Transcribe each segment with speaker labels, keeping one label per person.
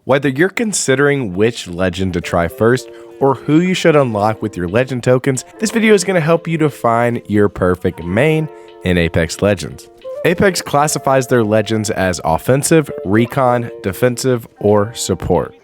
Speaker 1: Whether you're considering which legend to try first or who you should unlock with your legend tokens, this video is going to help you define your perfect main in Apex Legends. Apex classifies their legends as offensive, recon, defensive, or support.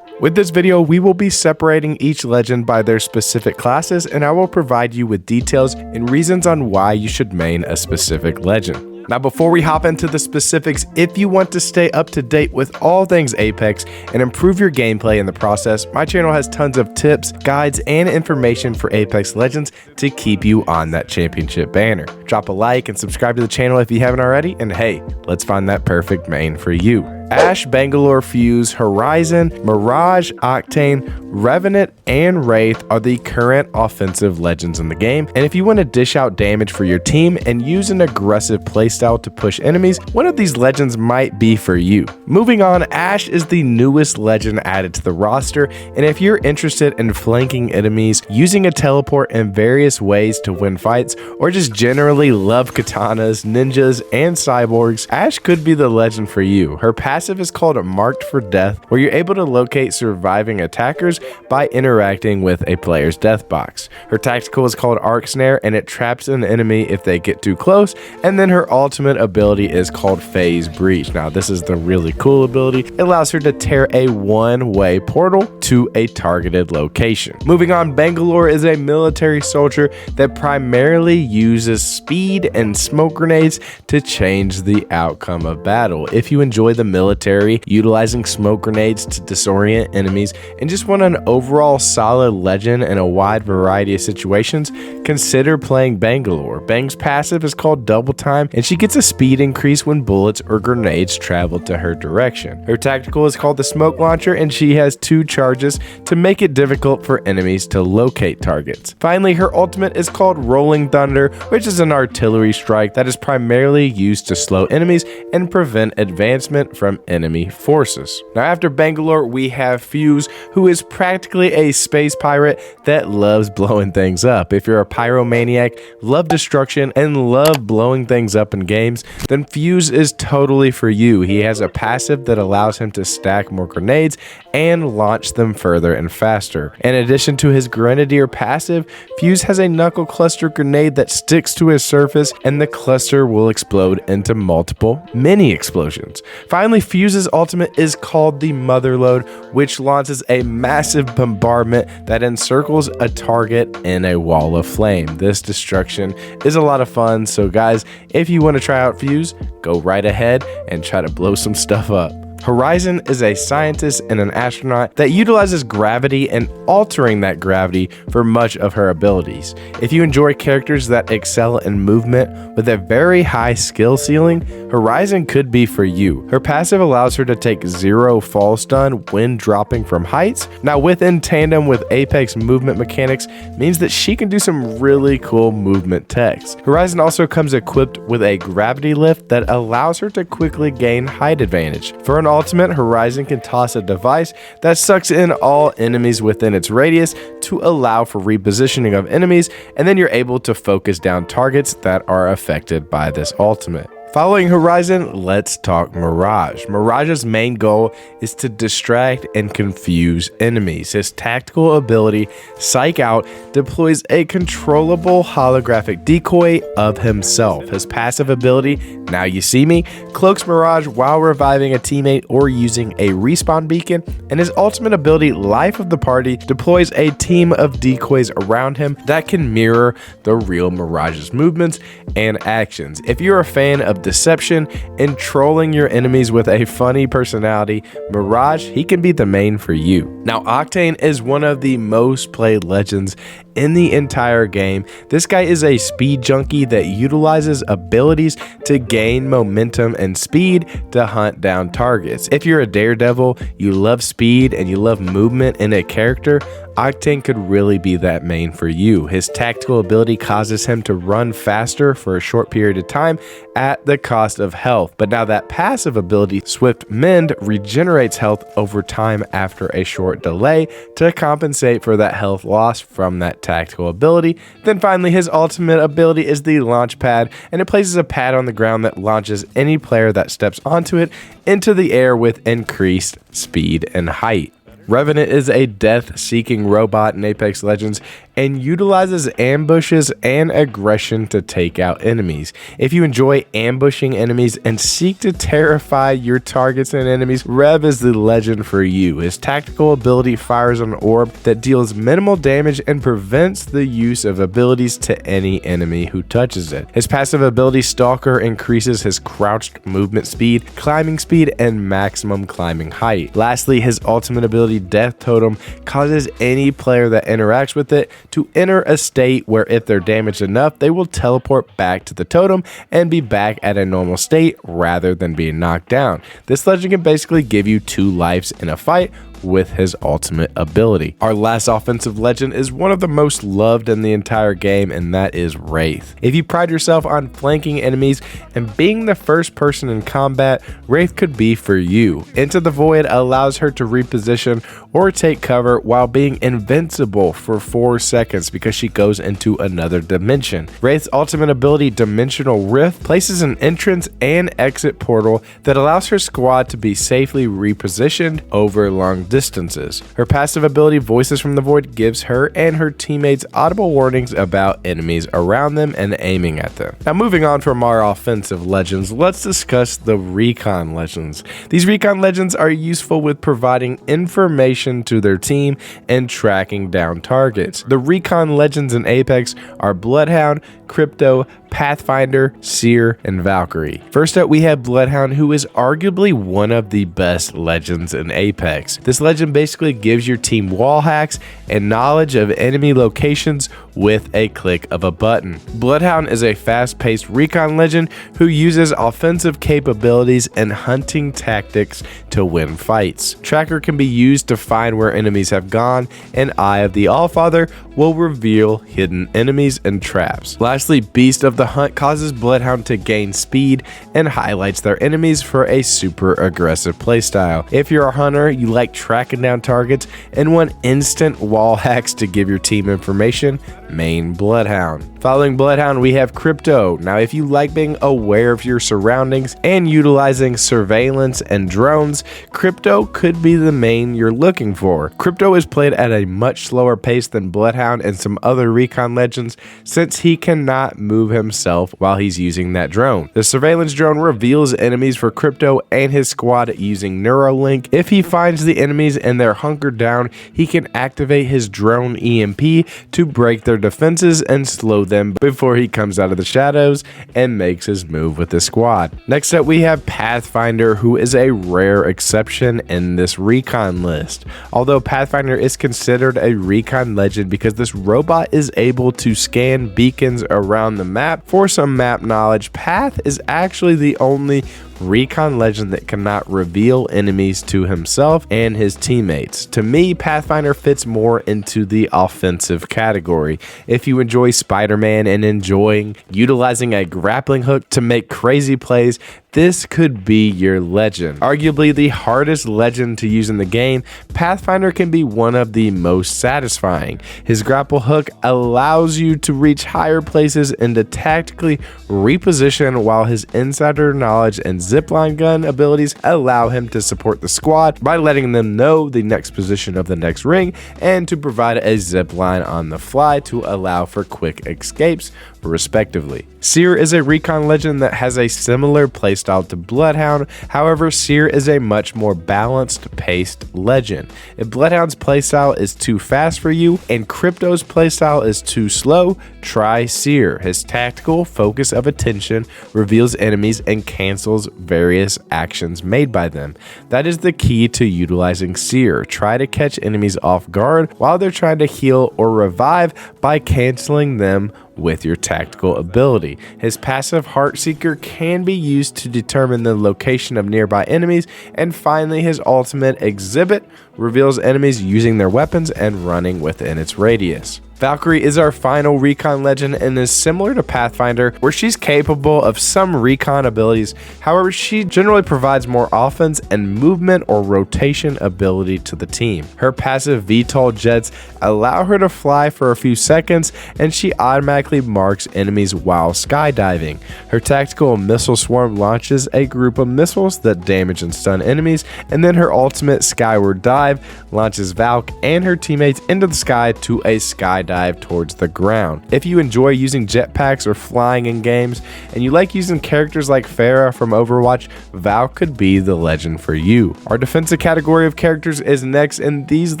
Speaker 1: With this video, we will be separating each legend by their specific classes, and I will provide you with details and reasons on why you should main a specific legend. Now, before we hop into the specifics, if you want to stay up to date with all things Apex and improve your gameplay in the process, my channel has tons of tips, guides, and information for Apex Legends to keep you on that championship banner. Drop a like and subscribe to the channel if you haven't already, and hey, let's find that perfect main for you. Ashe, Bangalore, Fuse, Horizon, Mirage, Octane, Revenant, and Wraith are the current offensive legends in the game, and if you want to dish out damage for your team and use an aggressive playstyle to push enemies, one of these legends might be for you. Moving on, Ashe is the newest legend added to the roster, and if you're interested in flanking enemies, using a teleport in various ways to win fights, or just generally love katanas, ninjas, and cyborgs, Ashe could be the legend for you. Her passive is called Marked for Death, where you're able to locate surviving attackers by interacting with a player's death box. Her tactical is called Arc Snare, and it traps an enemy if they get too close, and then her ultimate ability is called Phase Breach. Now, this is the really cool ability. It allows her to tear a one-way portal to a targeted location. Moving on, Bangalore is a military soldier that primarily uses speed and smoke grenades to change the outcome of battle. If you enjoy the military, utilizing smoke grenades to disorient enemies, and just want an overall solid legend in a wide variety of situations, consider playing Bangalore. Bang's passive is called Double Time, and she gets a speed increase when bullets or grenades travel to her direction. Her tactical is called the Smoke Launcher, and she has 2 charges to make it difficult for enemies to locate targets. Finally, her ultimate is called Rolling Thunder, which is an artillery strike that is primarily used to slow enemies and prevent advancement from enemy forces. Now, after Bangalore, we have Fuse, who is practically a space pirate that loves blowing things up. If you're a pyromaniac, love destruction, and love blowing things up in games, then Fuse is totally for you. He has a passive that allows him to stack more grenades and launch them further and faster. In addition to his Grenadier passive, Fuse has a knuckle cluster grenade that sticks to his surface, and the cluster will explode into multiple mini explosions. Finally, Fuse's ultimate is called the Motherload, which launches a massive bombardment that encircles a target in a wall of flame. This destruction is a lot of fun, so guys, if you want to try out Fuse, go right ahead and try to blow some stuff up. Horizon is a scientist and an astronaut that utilizes gravity and altering that gravity for much of her abilities. If you enjoy characters that excel in movement with a very high skill ceiling, Horizon could be for you. Her passive allows her to take 0 fall stun when dropping from heights. Now, within tandem with Apex movement mechanics means that she can do some really cool movement techs. Horizon also comes equipped with a gravity lift that allows her to quickly gain height advantage. For an ultimate, Horizon can toss a device that sucks in all enemies within its radius to allow for repositioning of enemies, and then you're able to focus down targets that are affected by this ultimate. Following Horizon, let's talk Mirage. Mirage's main goal is to distract and confuse enemies. His tactical ability, Psych Out, deploys a controllable holographic decoy of himself. His passive ability, Now You See Me, cloaks Mirage while reviving a teammate or using a respawn beacon, and his ultimate ability, Life of the Party, deploys a team of decoys around him that can mirror the real Mirage's movements and actions. If you're a fan of deception and trolling your enemies with a funny personality, Mirage, he can be the main for you. Now, Octane is one of the most played legends in the entire game. This guy is a speed junkie that utilizes abilities to gain momentum and speed to hunt down targets. If you're a daredevil, you love speed, and you love movement in a character, Octane could really be that main for you. His tactical ability causes him to run faster for a short period of time at the cost of health. But now that passive ability, Swift Mend, regenerates health over time after a short delay to compensate for that health loss from that tactical ability. Then finally, his ultimate ability is the launch pad, and it places a pad on the ground that launches any player that steps onto it into the air with increased speed and height. Revenant is a death-seeking robot in Apex Legends and utilizes ambushes and aggression to take out enemies. If you enjoy ambushing enemies and seek to terrify your targets and enemies, Rev is the legend for you. His tactical ability fires an orb that deals minimal damage and prevents the use of abilities to any enemy who touches it. His passive ability Stalker increases his crouched movement speed, climbing speed, and maximum climbing height. Lastly, his ultimate ability Death Totem causes any player that interacts with it to enter a state where if they're damaged enough, they will teleport back to the totem and be back at a normal state rather than being knocked down. This legend can basically give you 2 lives in a fight with his ultimate ability. Our last offensive legend is one of the most loved in the entire game, and that is Wraith. If you pride yourself on flanking enemies and being the first person in combat, Wraith could be for you. Into the Void allows her to reposition or take cover while being invincible for 4 seconds because she goes into another dimension. Wraith's ultimate ability, Dimensional Rift, places an entrance and exit portal that allows her squad to be safely repositioned over long distances. Her passive ability, Voices from the Void, gives her and her teammates audible warnings about enemies around them and aiming at them. Now, moving on from our offensive legends, let's discuss the Recon legends. These Recon legends are useful with providing information to their team and tracking down targets. The Recon legends in Apex are Bloodhound, Crypto, Pathfinder, Seer, and Valkyrie. First up, we have Bloodhound, who is arguably one of the best legends in Apex. This legend basically gives your team wall hacks and knowledge of enemy locations with a click of a button. Bloodhound is a fast-paced recon legend who uses offensive capabilities and hunting tactics to win fights. Tracker can be used to find where enemies have gone, and Eye of the Allfather will reveal hidden enemies and traps. Lastly, Beast of the Hunt causes Bloodhound to gain speed and highlights their enemies for a super aggressive playstyle. If you're a hunter, you like tracking down targets and want instant wall hacks to give your team information, main Bloodhound. Following Bloodhound, we have Crypto. Now, if you like being aware of your surroundings and utilizing surveillance and drones, Crypto could be the main you're looking for. Crypto is played at a much slower pace than Bloodhound and some other recon legends since he cannot move himself while he's using that drone. The surveillance drone reveals enemies for Crypto and his squad using Neuralink. If he finds the enemies and they're hunkered down, he can activate his drone EMP to break their defenses and slow them before he comes out of the shadows and makes his move with the squad. Next up, we have Pathfinder, who is a rare exception in this recon list. Although Pathfinder is considered a recon legend because this robot is able to scan beacons around the map for some map knowledge, Path is actually the only recon legend that cannot reveal enemies to himself and his teammates. To me, Pathfinder fits more into the offensive category. If you enjoy Spider-Man and enjoying utilizing a grappling hook to make crazy plays, this could be your legend. Arguably the hardest legend to use in the game, Pathfinder can be one of the most satisfying. His grapple hook allows you to reach higher places and to tactically reposition, while his insider knowledge and zipline gun abilities allow him to support the squad by letting them know the next position of the next ring and to provide a zipline on the fly to allow for quick escapes, respectively. Seer is a recon legend that has a similar playstyle to Bloodhound. However, Seer is a much more balanced paced legend. If Bloodhound's playstyle is too fast for you and Crypto's playstyle is too slow, try Seer. His tactical focus of attention reveals enemies and cancels various actions made by them. That is the key to utilizing Seer. Try to catch enemies off guard while they're trying to heal or revive by canceling them with your tactical ability. His passive Heartseeker can be used to determine the location of nearby enemies, and finally his ultimate Exhibit reveals enemies using their weapons and running within its radius. Valkyrie is our final Recon legend and is similar to Pathfinder, where she's capable of some Recon abilities. However, she generally provides more offense and movement or rotation ability to the team. Her passive VTOL jets allow her to fly for a few seconds, and she automatically marks enemies while skydiving. Her tactical missile swarm launches a group of missiles that damage and stun enemies, and then her ultimate skyward dive launches Valk and her teammates into the sky to a skydive towards the ground. If you enjoy using jetpacks or flying in games, and you like using characters like Pharah from Overwatch, Valk could be the legend for you. Our defensive category of characters is next, and these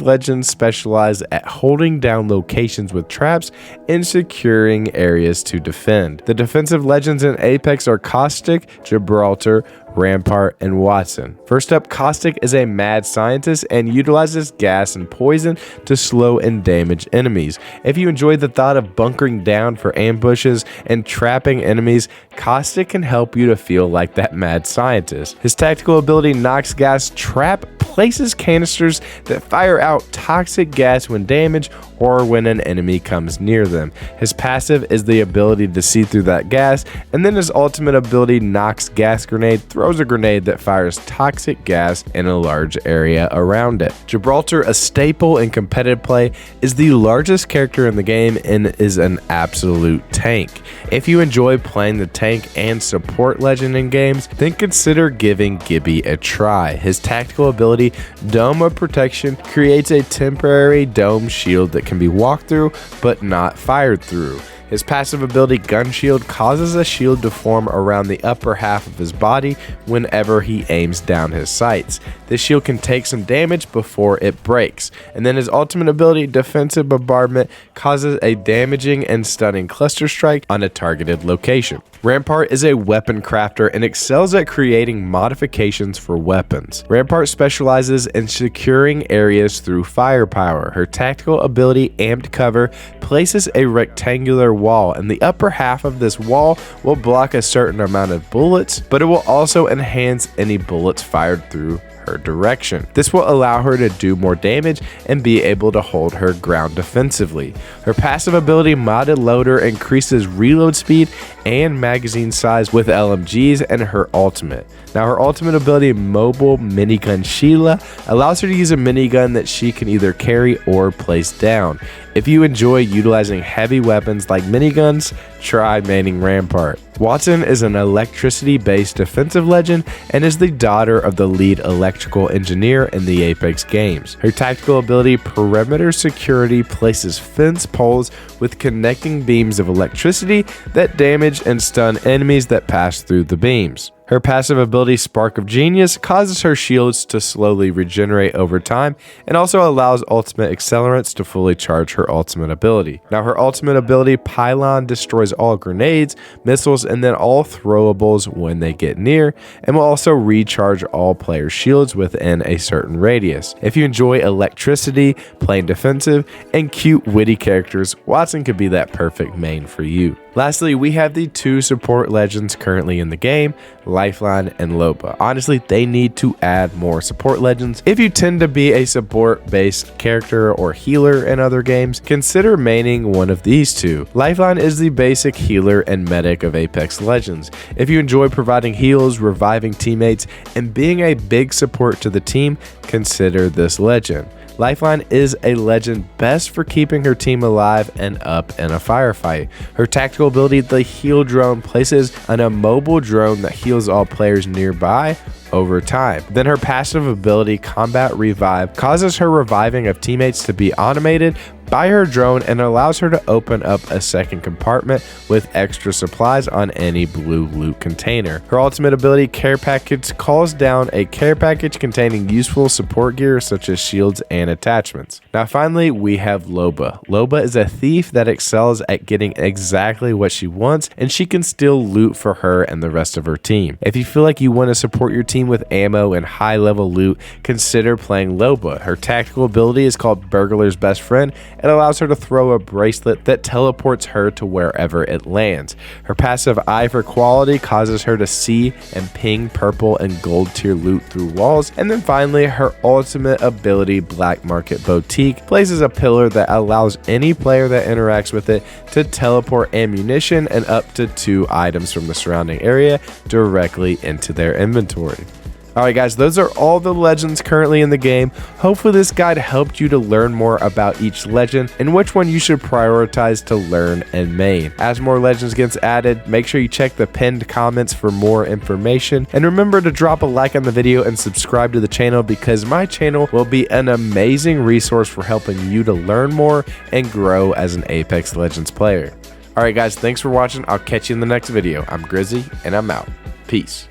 Speaker 1: legends specialize at holding down locations with traps and securing areas to defend. The defensive legends in Apex are Caustic, Gibraltar, Rampart, and Wattson. First up, Caustic is a mad scientist and utilizes gas and poison to slow and damage enemies. If you enjoy the thought of bunkering down for ambushes and trapping enemies, Caustic can help you to feel like that mad scientist. His tactical ability Knocks Gas Trap places canisters that fire out toxic gas when damaged or when an enemy comes near them. His passive is the ability to see through that gas, and then his ultimate ability Knocks Gas Grenade throws a grenade that fires toxic gas in a large area around it. Gibraltar, a staple in competitive play, is the largest character in the game and is an absolute tank. If you enjoy playing the tank and support legend in games, then consider giving Gibby a try. His tactical ability Dome of Protection creates a temporary dome shield that can be walked through but not fired through. His passive ability Gun Shield causes a shield to form around the upper half of his body whenever he aims down his sights. This shield can take some damage before it breaks. And then his ultimate ability Defensive Bombardment causes a damaging and stunning cluster strike on a targeted location. Rampart is a weapon crafter and excels at creating modifications for weapons. Rampart specializes in securing areas through firepower. Her tactical ability Amped Cover places a rectangular wall, and the upper half of this wall will block a certain amount of bullets, but it will also enhance any bullets fired through her direction. This will allow her to do more damage and be able to hold her ground defensively. Her passive ability Modded Loader increases reload speed and magazine size with LMGs, and her ultimate. Now her ultimate ability Mobile Minigun Sheila allows her to use a minigun that she can either carry or place down. If you enjoy utilizing heavy weapons like miniguns, try maining Rampart. Wattson is an electricity-based defensive legend and is the daughter of the lead electrical engineer in the Apex games. Her tactical ability Perimeter Security places fence poles with connecting beams of electricity that damage and stun enemies that pass through the beams. Her passive ability Spark of Genius causes her shields to slowly regenerate over time and also allows ultimate accelerants to fully charge her ultimate ability. Now her ultimate ability Pylon destroys all grenades, missiles, and then all throwables when they get near, and will also recharge all players' shields within a certain radius. If you enjoy electricity, playing defensive, and cute witty characters, Wattson could be that perfect main for you. Lastly, we have the two support legends currently in the game, Lifeline and Loba. Honestly, they need to add more support legends. If you tend to be a support-based character or healer in other games, consider maining one of these two. Lifeline is the basic healer and medic of Apex Legends. If you enjoy providing heals, reviving teammates, and being a big support to the team, consider this legend. Lifeline is a legend best for keeping her team alive and up in a firefight. Her tactical ability, the Heal Drone, places an immobile drone that heals all players nearby over time. Then her passive ability, Combat Revive, causes her reviving of teammates to be automated by her drone and allows her to open up a second compartment with extra supplies on any blue loot container. Her ultimate ability, Care Package, calls down a care package containing useful support gear such as shields and attachments. Now finally, we have Loba. Loba is a thief that excels at getting exactly what she wants, and she can steal loot for her and the rest of her team. If you feel like you want to support your team with ammo and high level loot, consider playing Loba. Her tactical ability is called Burglar's Best Friend it allows her to throw a bracelet that teleports her to wherever it lands. Her passive Eye for Quality causes her to see and ping purple and gold tier loot through walls. And then finally, her ultimate ability, Black Market Boutique, places a pillar that allows any player that interacts with it to teleport ammunition and up to 2 items from the surrounding area directly into their inventory. Alright guys, those are all the legends currently in the game. Hopefully this guide helped you to learn more about each legend and which one you should prioritize to learn and main. As more legends gets added, make sure you check the pinned comments for more information. And remember to drop a like on the video and subscribe to the channel, because my channel will be an amazing resource for helping you to learn more and grow as an Apex Legends player. Alright guys, thanks for watching. I'll catch you in the next video. I'm Grizzy and I'm out. Peace.